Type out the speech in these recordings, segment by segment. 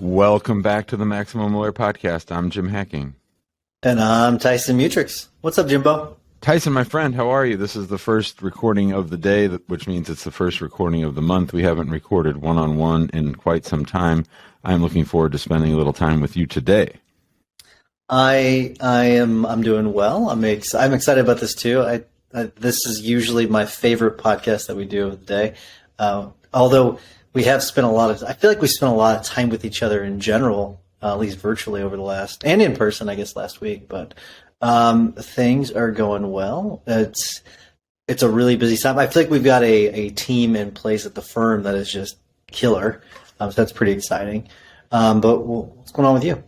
Welcome back to the Maximum Lawyer Podcast. I'm Jim Hacking. And I'm Tyson Mutrix. What's up, Jimbo? Tyson, my friend, how are you? This is the first recording of the day, which means it's the first recording of the month. We haven't recorded one-on-one in quite some time. I'm looking forward to spending a little time with you today. I'm doing well. I'm excited about this too. This is usually my favorite podcast that we do of the day. Although we have spent I feel like we spent a lot of time with each other in general, at least virtually over the last, and in person, I guess, last week. But things are going well. It's a really busy time. I feel like we've got a team in place at the firm that is just killer. So that's pretty exciting. But what's going on with you?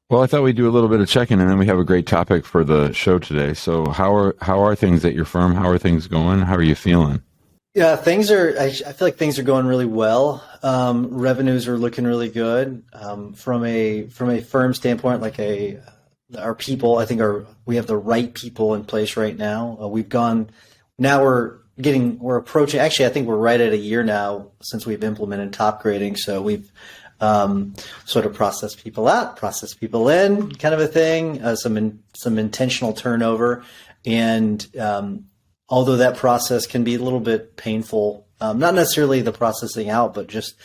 Well, I thought we'd do a little bit of check-in, and then we have a great topic for the show today. So how are things at your firm? How are things going? How are you feeling? Yeah, I feel like things are going really well. Revenues are looking really good. From a firm standpoint, our people, I think we have the right people in place right now. We're approaching, actually, I think we're right at a year now since we've implemented top grading. So we've sort of process people out, process people in, kind of a thing, some intentional turnover. And although that process can be a little bit painful, not necessarily the processing out, but just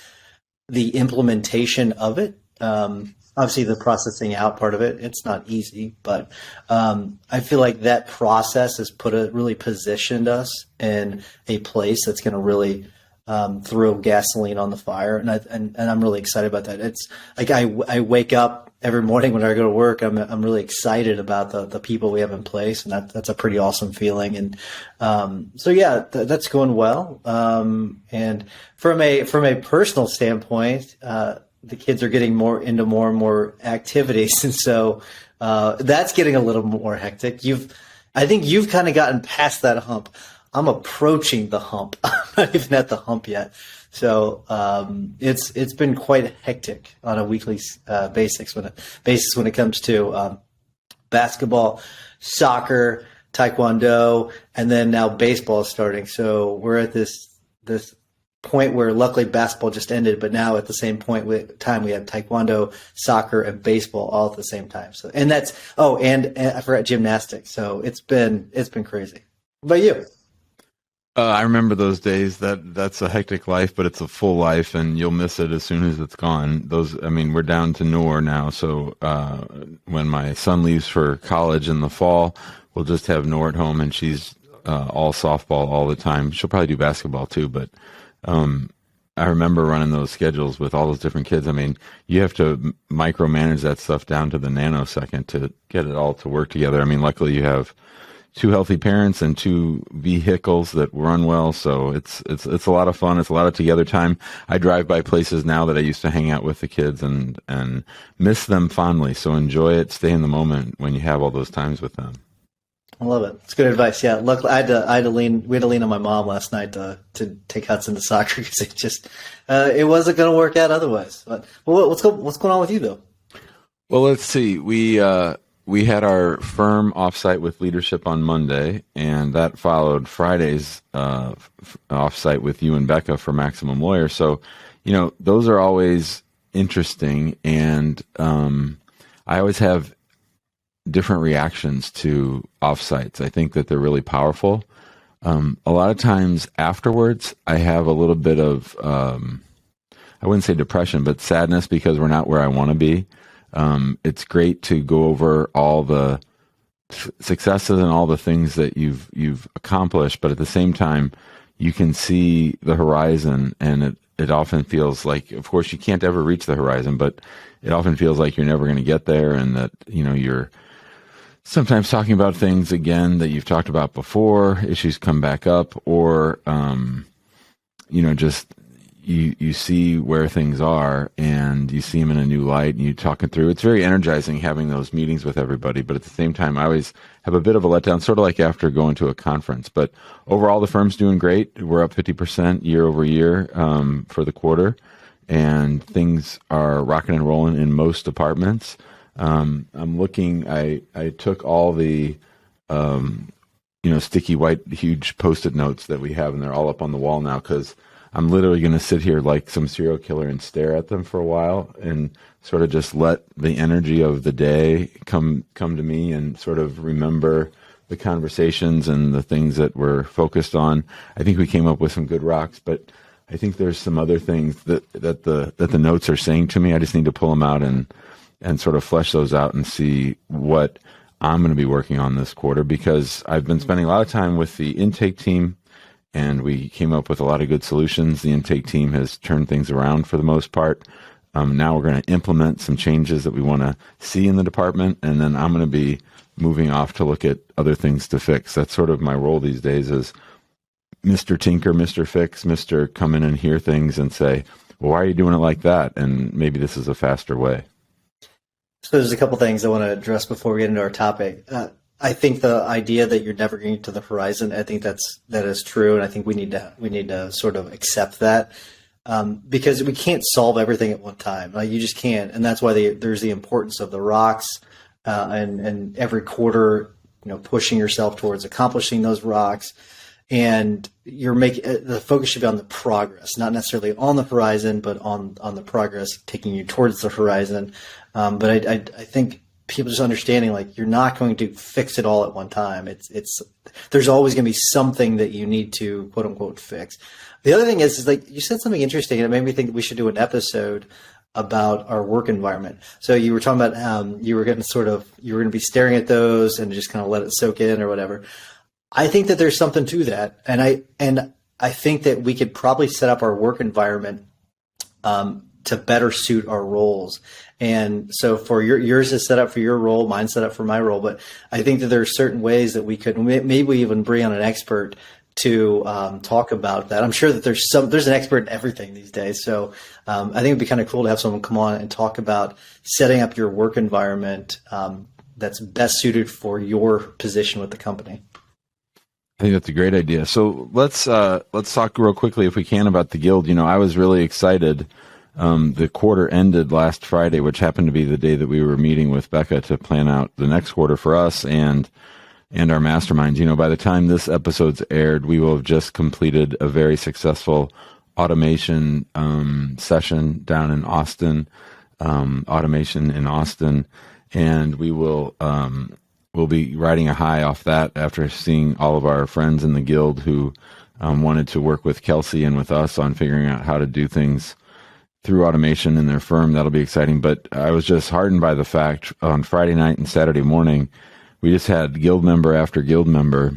the implementation of it. Obviously, the processing out part of it, it's not easy, but I feel like that process has really positioned us in a place that's going to really throw gasoline on the fire, and I'm really excited about that. It's like I wake up every morning when I go to work. I'm really excited about the people we have in place, and that's a pretty awesome feeling. And so yeah, that's going well. And from a personal standpoint, the kids are getting more and more activities, and so that's getting a little more hectic. I think you've kind of gotten past that hump. I'm approaching the hump. I'm not even at the hump yet. So it's been quite hectic on a weekly basis when it comes to basketball, soccer, taekwondo, and then now baseball is starting. So we're at this point where luckily basketball just ended, but now at the same point we have taekwondo, soccer, and baseball all at the same time. So and I forgot gymnastics. So it's been crazy. What about you? I remember those days. That's a hectic life, but it's a full life, and you'll miss it as soon as it's gone. We're down to Noor now, so when my son leaves for college in the fall, we'll just have Noor at home, and she's all softball all the time. She'll probably do basketball too, but I remember running those schedules with all those different kids. I mean, you have to micromanage that stuff down to the nanosecond to get it all to work together. I mean, luckily you have two healthy parents and two vehicles that run well, so it's a lot of fun. It's a lot of together time. I drive by places now that I used to hang out with the kids and miss them fondly. So enjoy it. Stay in the moment when you have all those times with them. I love it. It's good advice. Yeah, luckily we had to lean on my mom last night to take Hudson to soccer because it wasn't going to work out otherwise. But what's going on with you though? Well, let's see. We had our firm offsite with leadership on Monday, and that followed Friday's offsite with you and Becca for Maximum Lawyer. So, those are always interesting, and I always have different reactions to offsites. I think that they're really powerful. A lot of times afterwards, I have a little bit of, I wouldn't say depression, but sadness because we're not where I want to be. It's great to go over all the successes and all the things that you've accomplished, but at the same time, you can see the horizon, and it often feels like, of course, you can't ever reach the horizon, but it often feels like you're never going to get there, and that you're sometimes talking about things again that you've talked about before. Issues come back up, or just you see where things are and you see them in a new light and you talk it through. It's very energizing having those meetings with everybody, but at the same time, I always have a bit of a letdown, sort of like after going to a conference. But overall, the firm's doing great. We're up 50% year over year for the quarter, and things are rocking and rolling in most departments. I'm looking, I took all the sticky white huge Post-it notes that we have, and they're all up on the wall now because I'm literally going to sit here like some serial killer and stare at them for a while and sort of just let the energy of the day come to me and sort of remember the conversations and the things that we're focused on. I think we came up with some good rocks, but I think there's some other things that the notes are saying to me. I just need to pull them out and sort of flesh those out and see what I'm going to be working on this quarter, because I've been spending a lot of time with the intake team, and we came up with a lot of good solutions. The intake team has turned things around for the most part. Now we're going to implement some changes that we want to see in the department, and then I'm going to be moving off to look at other things to fix. That's sort of my role these days, is Mr. Tinker, Mr. Fix, Mr. Come in and hear things and say, well, why are you doing it like that? And maybe this is a faster way. So there's a couple things I want to address before we get into our topic. I think the idea that you're never getting to the horizon, I think that is true, and I think we need to sort of accept that, because we can't solve everything at one time. Like, you just can't, and that's why there's the importance of the rocks, and every quarter, pushing yourself towards accomplishing those rocks. And you're making the focus should be on the progress, not necessarily on the horizon, but on the progress taking you towards the horizon. But I think people just understanding, like, you're not going to fix it all at one time. There's always going to be something that you need to quote unquote fix. The other thing is like, you said something interesting, and it made me think that we should do an episode about our work environment. So you were talking about you were going to be staring at those and just kind of let it soak in or whatever. I think that there's something to that, and I think that we could probably set up our work environment to better suit our roles. And so for yours is set up for your role, mine's set up for my role. But I think that there are certain ways that we could maybe even bring on an expert to talk about that. I'm sure that there's an expert in everything these days. So I think it'd be kind of cool to have someone come on and talk about setting up your work environment that's best suited for your position with the company. I think that's a great idea. So let's talk real quickly, if we can, about the Guild. I was really excited. The quarter ended last Friday, which happened to be the day that we were meeting with Becca to plan out the next quarter for us and our masterminds. By the time this episode's aired, we will have just completed a very successful automation session down in Austin, automation in Austin, and we'll be riding a high off that after seeing all of our friends in the Guild who wanted to work with Kelsey and with us on figuring out how to do things through automation in their firm. That'll be exciting. But I was just heartened by the fact on Friday night and Saturday morning, we just had Guild member after Guild member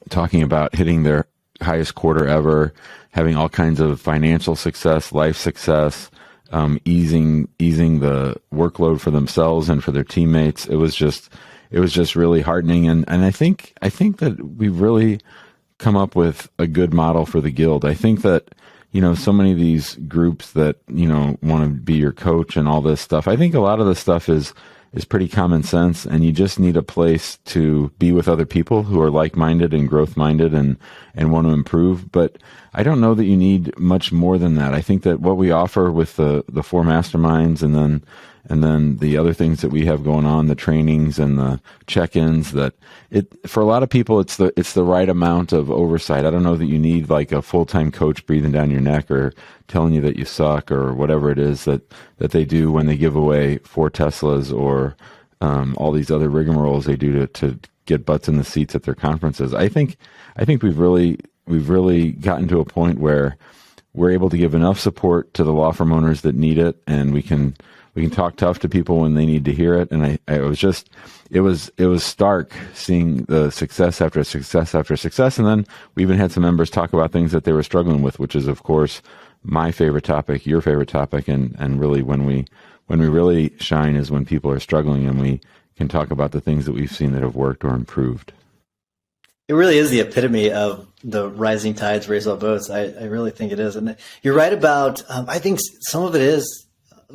talking about hitting their highest quarter ever, having all kinds of financial success, life success, easing the workload for themselves and for their teammates. It was just really heartening, and I think that we've really come up with a good model for the Guild. I think that so many of these groups that want to be your coach and all this stuff, I think a lot of the stuff is pretty common sense, and you just need a place to be with other people who are like-minded and growth-minded and want to improve. But I don't know that you need much more than that. I think that what we offer with the 4 masterminds and then the other things that we have going on, the trainings and the check-ins, that for a lot of people it's the right amount of oversight. I don't know that you need like a full-time coach breathing down your neck or telling you that you suck or whatever it is that they do when they give away 4 Teslas or all these other rigmaroles they do to get butts in the seats at their conferences. I think we've really gotten to a point where we're able to give enough support to the law firm owners that need it, and we can talk tough to people when they need to hear it. And it was stark seeing the success after success after success. And then we even had some members talk about things that they were struggling with, which is of course my favorite topic, your favorite topic, and really when we really shine is when people are struggling and we can talk about the things that we've seen that have worked or improved. It really is the epitome of the rising tides raise all boats. I really think it is. And you're right about, I think some of it is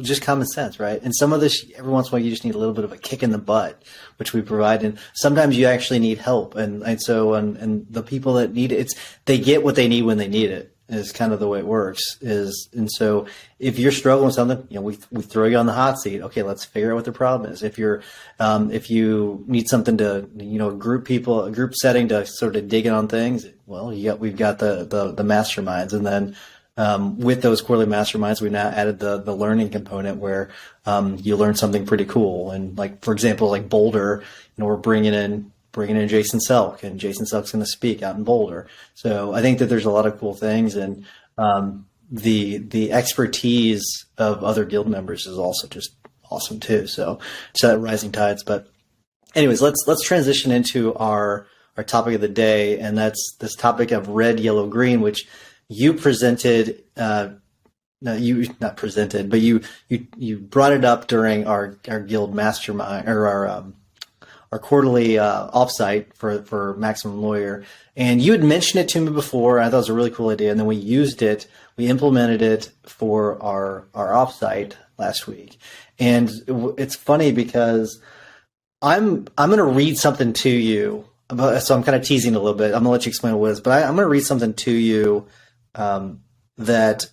just common sense, right? And some of this, every once in a while, you just need a little bit of a kick in the butt, which we provide. And sometimes you actually need help. And the people that need it, they get what they need when they need it, is kind of the way it works. And so if you're struggling with something, we throw you on the hot seat. Okay, let's figure out what the problem is. If you need something to, a group setting to sort of dig in on things, Well, we've got the masterminds, and then with those quarterly masterminds, we now added the learning component where you learn something pretty cool. And like, for example, like Boulder, we're bringing in Jason Selk, and Jason Selk's going to speak out in Boulder. So I think that there's a lot of cool things, and the expertise of other guild members is also just awesome too. So rising tides. But anyways, let's transition into our topic of the day, and that's this topic of red, yellow, green, which you presented. No, you not presented, but you brought it up during our guild mastermind, or our quarterly offsite for Maximum Lawyer, and you had mentioned it to me before. And I thought it was a really cool idea, and then we implemented it for our offsite last week. And it's funny because I'm going to read something to you. So I'm kind of teasing a little bit. I'm going to let you explain what it is, but I'm going to read something to you that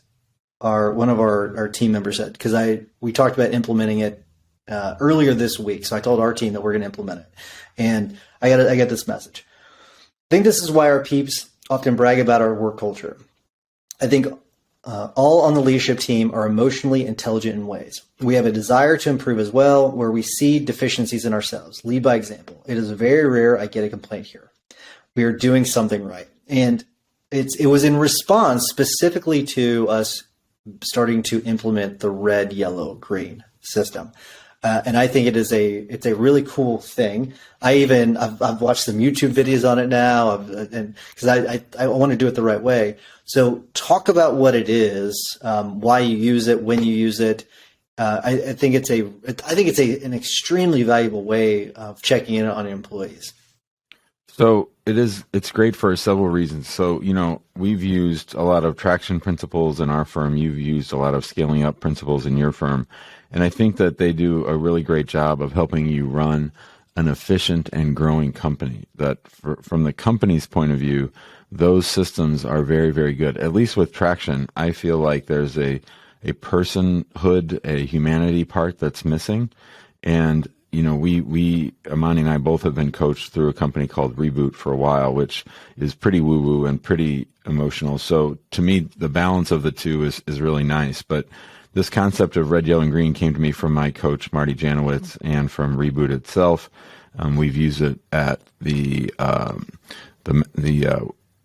one of our team members said, because we talked about implementing it earlier this week. So I told our team that we're going to implement it, and I got this message. I think this is why our peeps often brag about our work culture. I think all on the leadership team are emotionally intelligent in ways. We have a desire to improve as well, where we see deficiencies in ourselves. Lead by example. It is very rare I get a complaint here. We are doing something right. And it was in response specifically to us starting to implement the red, yellow, green system. And I think it's a really cool thing. I've watched some YouTube videos on it now, and because I want to do it the right way. So talk about what it is, why you use it, when you use it. I think it's an extremely valuable way of checking in on employees. So it's great for several reasons. So, we've used a lot of traction principles in our firm. You've used a lot of scaling up principles in your firm. And I think that they do a really great job of helping you run an efficient and growing company. That from the company's point of view, those systems are very, very good. At least with traction, I feel like there's a personhood, a humanity part that's missing. And we Amani and I both have been coached through a company called Reboot for a while, which is pretty woo-woo and pretty emotional. So to me, the balance of the two is really nice. But this concept of red, yellow, and green came to me from my coach, Marty Janowitz, and from Reboot itself. We've used it at the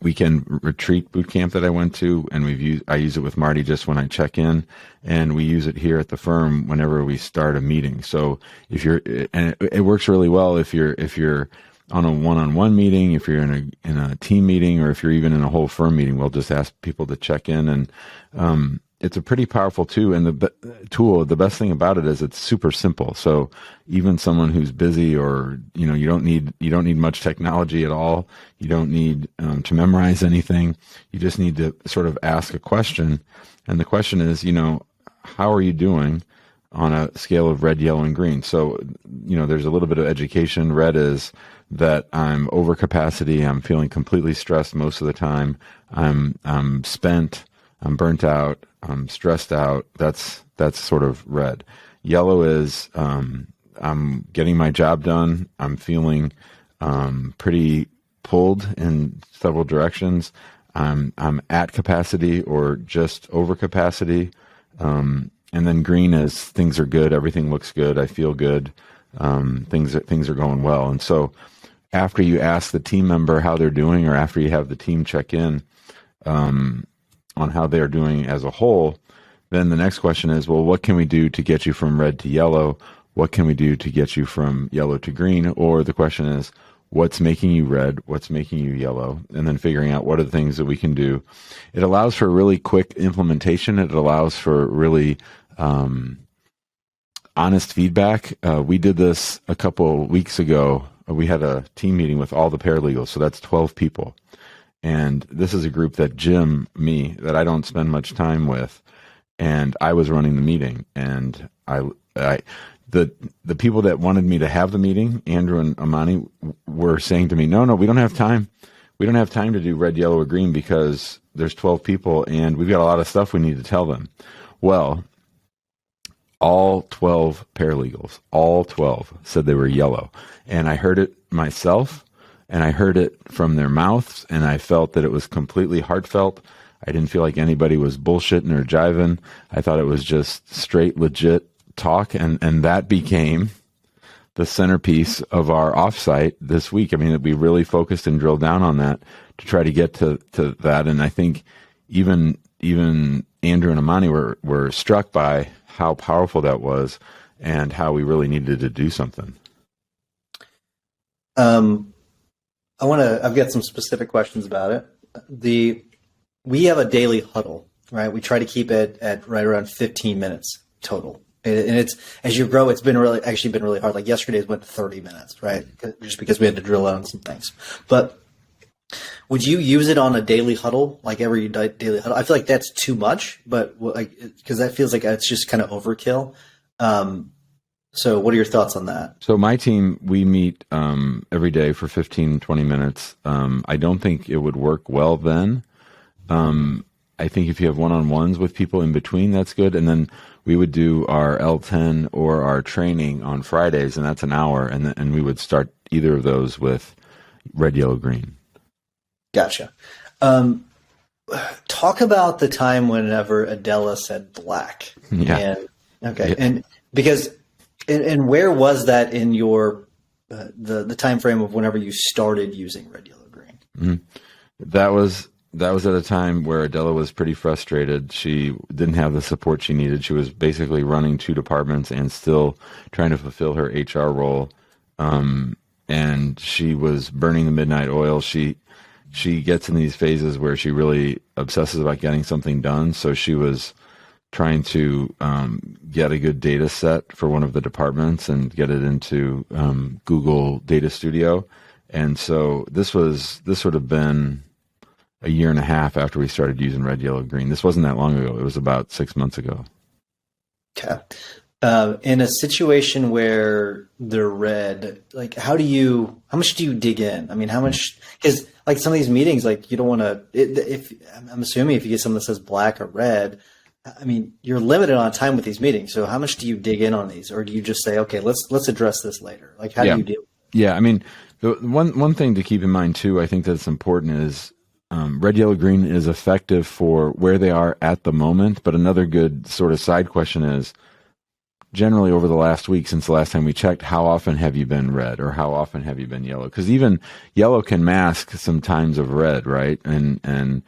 weekend retreat boot camp that I went to, and I use it with Marty just when I check in, and we use it here at the firm whenever we start a meeting. So it works really well if you're on a one-on-one meeting, if you're in a team meeting, or if you're even in a whole firm meeting. We'll just ask people to check in, and it's a pretty powerful tool. And the best thing about it is it's super simple. So even someone who's busy, or you don't need much technology at all. You don't need to memorize anything. You just need to sort of ask a question, and the question is, how are you doing on a scale of red, yellow, and green? So there's a little bit of education. Red is that I'm over capacity. I'm feeling completely stressed most of the time. I'm spent. I'm burnt out. I'm stressed out. That's sort of red. Yellow is I'm getting my job done. I'm feeling pretty pulled in several directions. I'm at capacity or just over capacity. And then green is things are good. Everything looks good. I feel good. Things are going well. And so after you ask the team member how they're doing, or after you have the team check in on how they're doing as a whole, then the next question is, well, what can we do to get you from red to yellow? What can we do to get you from yellow to green? Or the question is, what's making you red? What's making you yellow? And then figuring out what are the things that we can do. It allows for really quick implementation. It allows for really honest feedback. We did this a couple weeks ago. We had a team meeting with all the paralegals, so that's 12 people. And this is a group that that I don't spend much time with, and I was running the meeting. And the people that wanted me to have the meeting, Andrew and Amani, were saying to me, no, we don't have time. We don't have time to do red, yellow, or green because there's 12 people and we've got a lot of stuff we need to tell them. Well, all 12 paralegals, all 12 said they were yellow. And I heard it myself. and I heard it from their mouths, and I felt that it was completely heartfelt. I didn't feel like anybody was bullshitting or jiving. I thought it was just straight, legit talk, and that became the centerpiece of our offsite this week. I mean, we really focused and drilled down on that to try to get to that. And I think even Andrew and Amani were struck by how powerful that was and how we really needed to do something. I've got some specific questions about it. We have a daily huddle, right? We try to keep it at right around 15 minutes total. And it's, as you grow, it's been really hard. Like yesterday's went to 30 minutes, right? Just because we had to drill out on some things. But would you use it on a daily huddle, like every daily huddle? I feel like that's too much, but because that feels like it's just kind of overkill. So what are your thoughts on that? So my team, we meet every day for 15, 20 minutes. I don't think it would work well then. I think if you have one-on-ones with people in between, that's good. And then we would do our L10 or our training on Fridays, and that's an hour. And we would start either of those with red, yellow, green. Gotcha. Talk about the time whenever Adela said black. Yeah. And because, and where was that in your, the time frame of whenever you started using red, yellow, green? Mm-hmm. That was at a time where Adela was pretty frustrated. She didn't have the support she needed. She was basically running 2 departments and still trying to fulfill her HR role. And she was burning the midnight oil. She gets in these phases where she really obsesses about getting something done. So she was trying to get a good data set for one of the departments and get it into Google Data Studio. And so this would have been a year and a half after we started using red, yellow, green. This wasn't that long ago. It was about 6 months ago. Okay. In a situation where they're red, like how much do you dig in? I mean, how much, because like some of these meetings, like you don't want to, if I'm assuming if you get something that says black or red, I mean, you're limited on time with these meetings. So how much do you dig in on these, or do you just say, okay, let's address this later? Like how do you deal? Yeah. I mean, the one thing to keep in mind too, I think that's important is, red, yellow, green is effective for where they are at the moment. But another good sort of side question is, generally over the last week, since the last time we checked, how often have you been red or how often have you been yellow? Because even yellow can mask some times of red, right? And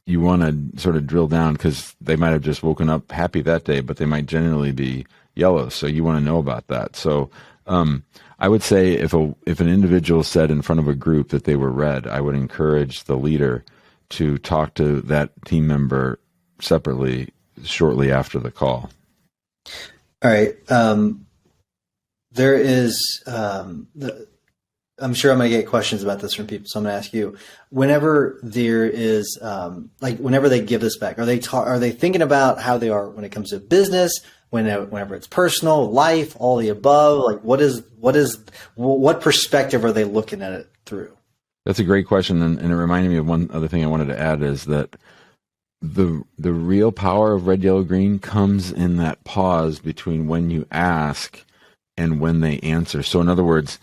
you want to sort of drill down because they might have just woken up happy that day, but they might generally be yellow. So you want to know about that. So I would say if an individual said in front of a group that they were red, I would encourage the leader to talk to that team member separately shortly after the call. All right. There is, I'm sure I'm going to get questions about this from people, so I'm going to ask you. Whenever there is, whenever they give this back, are they thinking about how they are when it comes to business? Whenever it's personal, life, all the above, like what perspective are they looking at it through? That's a great question, and it reminded me of one other thing I wanted to add is that the real power of red, yellow, green comes in that pause between when you ask and when they answer. So in other words,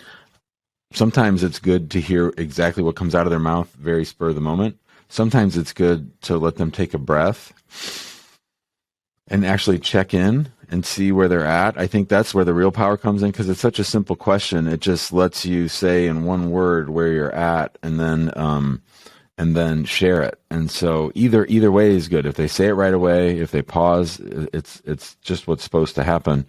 sometimes it's good to hear exactly what comes out of their mouth, very spur of the moment. Sometimes it's good to let them take a breath and actually check in and see where they're at. I think that's where the real power comes in because it's such a simple question. It just lets you say in one word where you're at and then share it. And so either way is good. If they say it right away, if they pause, it's just what's supposed to happen.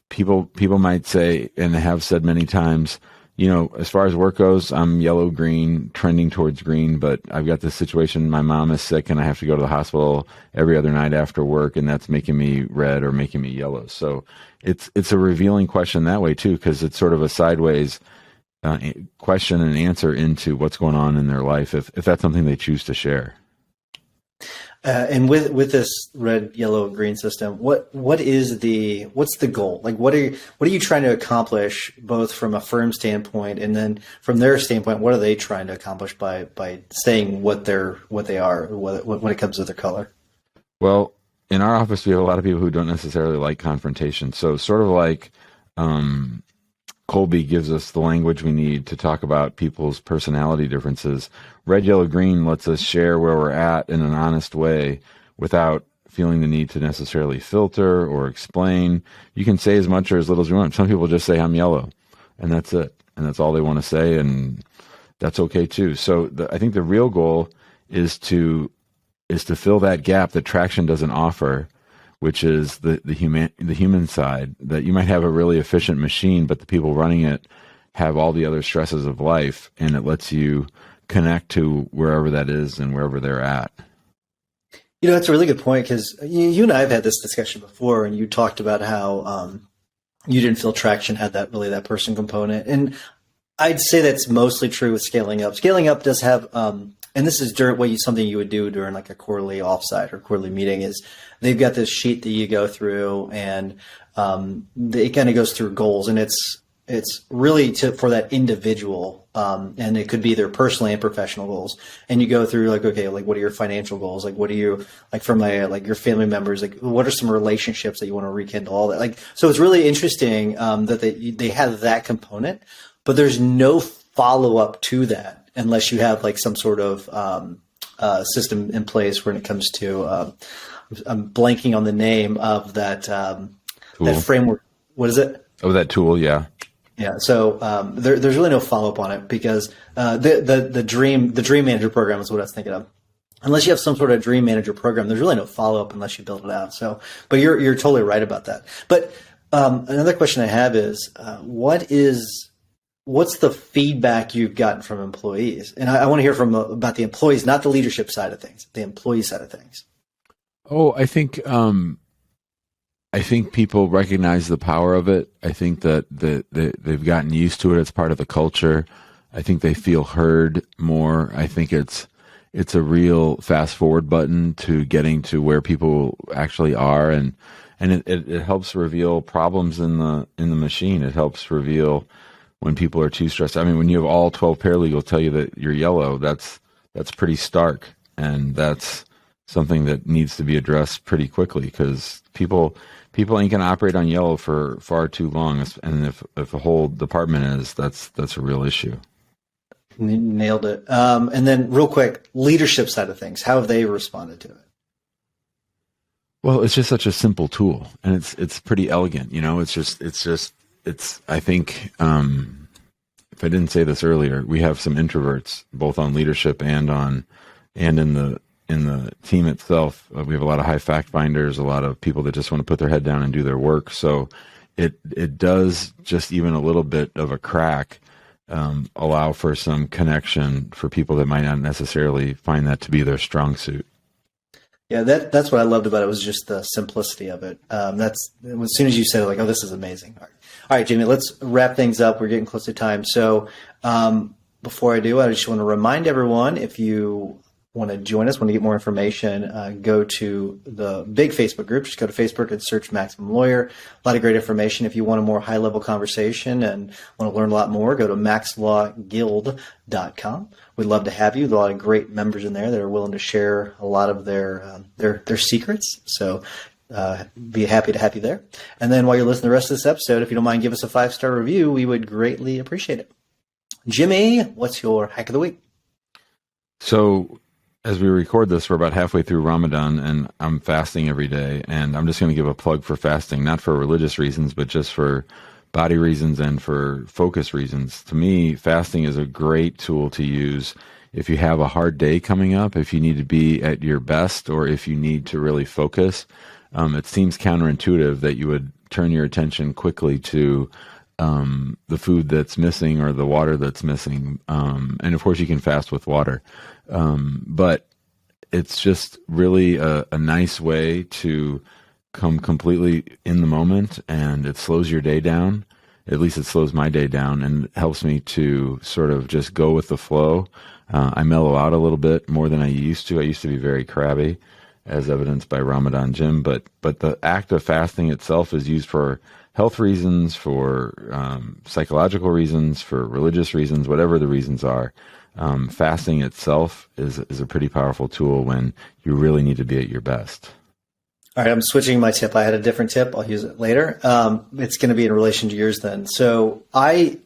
People might say, and have said many times, as far as work goes, I'm yellow, green, trending towards green, but I've got this situation. My mom is sick and I have to go to the hospital every other night after work, and that's making me red or making me yellow. So it's a revealing question that way too, because it's sort of a sideways question and answer into what's going on in their life, if that's something they choose to share. And with this red, yellow, green system, what's the goal? Like, what are you trying to accomplish, both from a firm standpoint and then from their standpoint? What are they trying to accomplish by saying what they are when it comes to their color? Well, in our office, we have a lot of people who don't necessarily like confrontation. So sort of like Colby gives us the language we need to talk about people's personality differences. Red, yellow, green lets us share where we're at in an honest way without feeling the need to necessarily filter or explain. You can say as much or as little as you want. Some people just say, I'm yellow, and that's it. And that's all they want to say, and that's okay too. So I think the real goal is to fill that gap that traction doesn't offer, which is the human side, that you might have a really efficient machine, but the people running it have all the other stresses of life, and it lets you connect to wherever that is and wherever they're at. That's a really good point, because you and I have had this discussion before, and you talked about how you didn't feel traction had that person component. And I'd say that's mostly true with scaling up. Scaling up does have, and this is something you would do during like a quarterly offsite or quarterly meeting, is they've got this sheet that you go through, and it kind of goes through goals, and it's really for that individual, and it could be their personal and professional goals. And you go through like, okay, like what are your financial goals? Like what are you like from your family members? Like what are some relationships that you want to rekindle? All that. Like, so it's really interesting that they have that component, but there's no follow up to that unless you have like some sort of system in place when it comes to. I'm blanking on the name of that that framework. What is it? Oh, that tool, yeah. Yeah, so there's really no follow up on it, because the dream manager program is what I was thinking of. Unless you have some sort of dream manager program, there's really no follow up unless you build it out. So, but you're totally right about that. But another question I have is, what's the feedback you've gotten from employees? And I want to hear about the employees, not the leadership side of things, the employee side of things. Oh, I think people recognize the power of it. I think that they've gotten used to it. It's part of the culture. I think they feel heard more. I think it's a real fast forward button to getting to where people actually are, and it helps reveal problems in the machine. It helps reveal when people are too stressed. I mean, when you have all 12 paralegals tell you that you're yellow, that's pretty stark, and that's something that needs to be addressed pretty quickly, because people ain't gonna operate on yellow for far too long, and if a whole department is, that's a real issue. Nailed it. And then real quick, leadership side of things, how have they responded to it? Well, it's just such a simple tool, and it's pretty elegant. I think if I didn't say this earlier, we have some introverts both on leadership and in the team itself. We have a lot of high fact finders, a lot of people that just want to put their head down and do their work. So it does just even a little bit of a crack allow for some connection for people that might not necessarily find that to be their strong suit. Yeah, that's what I loved about it, was just the simplicity of it. That's as soon as you said it, like, oh, this is amazing. All right, Jamie, let's wrap things up. We're getting close to time. So before I do, I just want to remind everyone, if you want to join us, want to get more information, go to the big Facebook group. Just go to Facebook and search Maximum Lawyer. A lot of great information. If you want a more high-level conversation and want to learn a lot more, go to maxlawguild.com. We'd love to have you. There's a lot of great members in there that are willing to share a lot of their secrets. So be happy to have you there. And then while you're listening to the rest of this episode, if you don't mind, give us a 5-star review. We would greatly appreciate it. Jimmy, what's your hack of the week? So as we record this, we're about halfway through Ramadan, and I'm fasting every day. And I'm just going to give a plug for fasting, not for religious reasons, but just for body reasons and for focus reasons. To me, fasting is a great tool to use if you have a hard day coming up, if you need to be at your best, or if you need to really focus. It seems counterintuitive that you would turn your attention quickly to the food that's missing or the water that's missing. And of course you can fast with water. But it's just really a nice way to come completely in the moment, and it slows your day down. At least it slows my day down, and it helps me to sort of just go with the flow. I mellow out a little bit more than I used to. I used to be very crabby, as evidenced by Ramadan Jim, but the act of fasting itself is used for health reasons, for psychological reasons, for religious reasons, whatever the reasons are. Fasting itself is a pretty powerful tool when you really need to be at your best. All right, I'm switching my tip. I had a different tip. I'll use it later. It's going to be in relation to yours then. So I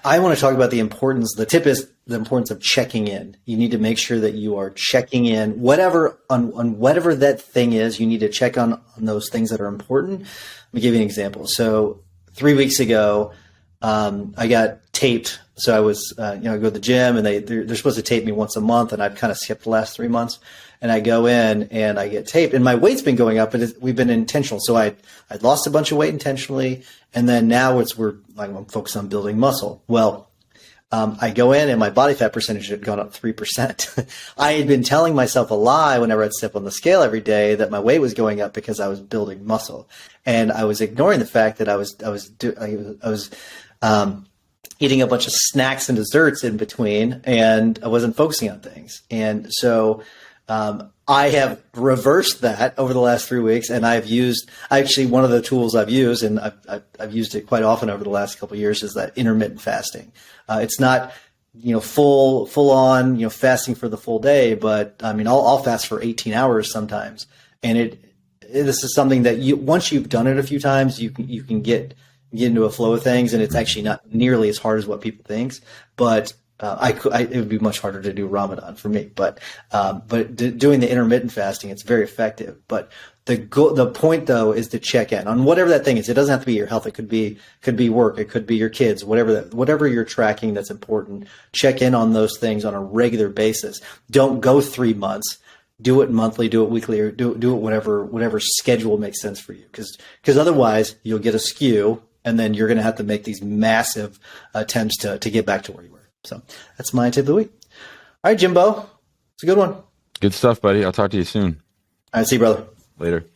want to talk about the importance. The tip is the importance of checking in. You need to make sure that you are checking in, whatever on whatever that thing is. You need to check on those things that are important. Let me give you an example. So 3 weeks ago, I got taped. So I was, I go to the gym, and they're supposed to tape me once a month, and I've kind of skipped the last 3 months. And I go in and I get taped, and my weight's been going up, but we've been intentional. So I'd lost a bunch of weight intentionally, and then now I'm focused on building muscle. Well, I go in and my body fat percentage had gone up 3%. I had been telling myself a lie whenever I'd step on the scale every day that my weight was going up because I was building muscle, and I was ignoring the fact that I was eating a bunch of snacks and desserts in between, and I wasn't focusing on things. And so I have reversed that over the last 3 weeks, and actually one of the tools I've used, and I've used it quite often over the last couple of years, is that intermittent fasting. It's not, full on, fasting for the full day, but I mean, I'll fast for 18 hours sometimes. And this is something that once you've done it a few times, you can get into a flow of things, and it's actually not nearly as hard as what people think. But it would be much harder to do Ramadan for me, but doing the intermittent fasting, it's very effective. But the point though is to check in on whatever that thing is. It doesn't have to be your health. It could be work. It could be your kids. Whatever you're tracking that's important. Check in on those things on a regular basis. Don't go 3 months. Do it monthly. Do it weekly, or do it whatever schedule makes sense for you. Because otherwise you'll get a skew, and then you're going to have to make these massive attempts to get back to where you were. So that's my tip of the week. All right, Jimbo. It's a good one. Good stuff, buddy. I'll talk to you soon. All right, see you, brother. Later.